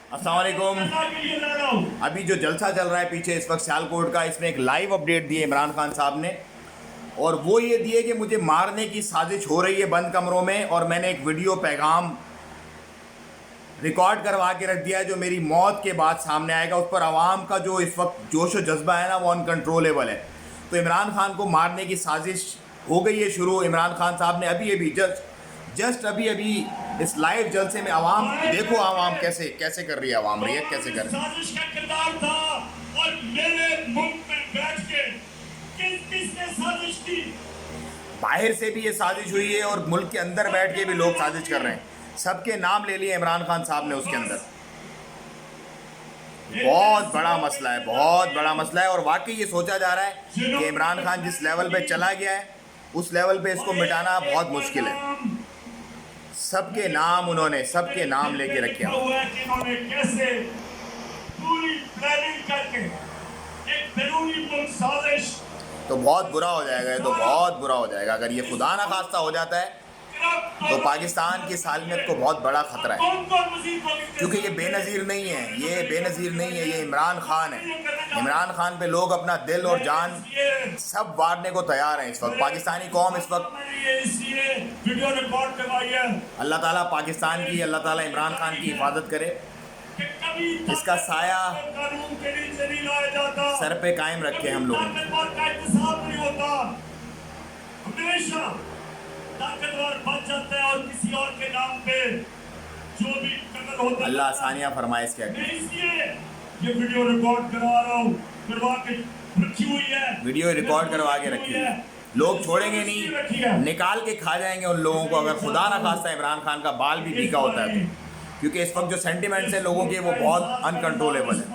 अस्सलाम वालेकुम। अभी जो जलसा चल रहा है पीछे इस वक्त सियालकोट का, इसमें एक लाइव अपडेट दिए इमरान खान साहब ने, और वो ये दिए कि मुझे मारने की साजिश हो रही है बंद कमरों में, और मैंने एक वीडियो पैगाम रिकॉर्ड करवा के रख दिया है जो मेरी मौत के बाद सामने आएगा। उस पर आवाम का जो इस वक्त जोश व जज्बा है ना, वो अनकंट्रोलेबल है। तो इमरान खान को मारने की साजिश हो गई है शुरू। इमरान खान साहब ने अभी जस्ट अभी इस लाइव जलसे में आवाम देखो, आवाम कैसे कैसे कर रही है, आवाम रिएक्ट कैसे कर रही है। साजिश का किरदार था और मेरे मुल्क में बैठ के किसने साजिश की? बाहर से भी ये साजिश हुई है और मुल्क के अंदर बैठ के भी लोग साजिश कर रहे हैं। सबके नाम ले लिए इमरान खान साहब ने उसके अंदर। बहुत बड़ा मसला है, बहुत बड़ा मसला है। और वाकई ये सोचा जा रहा है कि इमरान खान जिस लेवल पे चला गया है उस लेवल पे इसको मिटाना बहुत मुश्किल है। सबके नाम उन्होंने सबके नाम लेके रखे हैं। इन्होंने कैसे पूरी प्लानिंग करके एक बैरूनी मुल्क साजिश, तो बहुत बुरा हो जाएगा, ये तो बहुत बुरा हो जाएगा। अगर ये खुदा ना खास्ता हो जाता है तो पाकिस्तान की सालमियत को बहुत बड़ा खतरा है, क्योंकि ये बेनज़ीर नहीं है, ये बेनज़ीर नहीं है, ये इमरान खान है। इमरान खान पे लोग अपना दिल और जान सब वारने को तैयार हैं इस वक्त। पाकिस्तानी कौम इस वक्त, वीडियो रिकॉर्ड करवाई है। अल्लाह ताला पाकिस्तान की, अल्लाह ताला इमरान खान की हिफाजत करे, इसका साया कानून के नीचे नहीं लाया जाता, सर पे कायम रखे हम लोग। नहीं होता, हमेशा ताकतवर बच जाता है और किसी और के नाम पे जो भी कत्ल होता है। अल्लाह आसानियाँ फरमाए इसके आगे। इसलिए ये वीडियो रिकॉर्ड करवा रहा हूँ, करवा के रखी हुई है, वीडियो रिकॉर्ड करवा के रखी है। लोग छोड़ेंगे नहीं, निकाल के खा जाएंगे उन लोगों को, अगर खुदा ना खास्ता इमरान खान का बाल भी भीगा होता है तो। क्योंकि इस वक्त जो सेंटिमेंट्स हैं लोगों के वो बहुत अनकंट्रोलेबल है।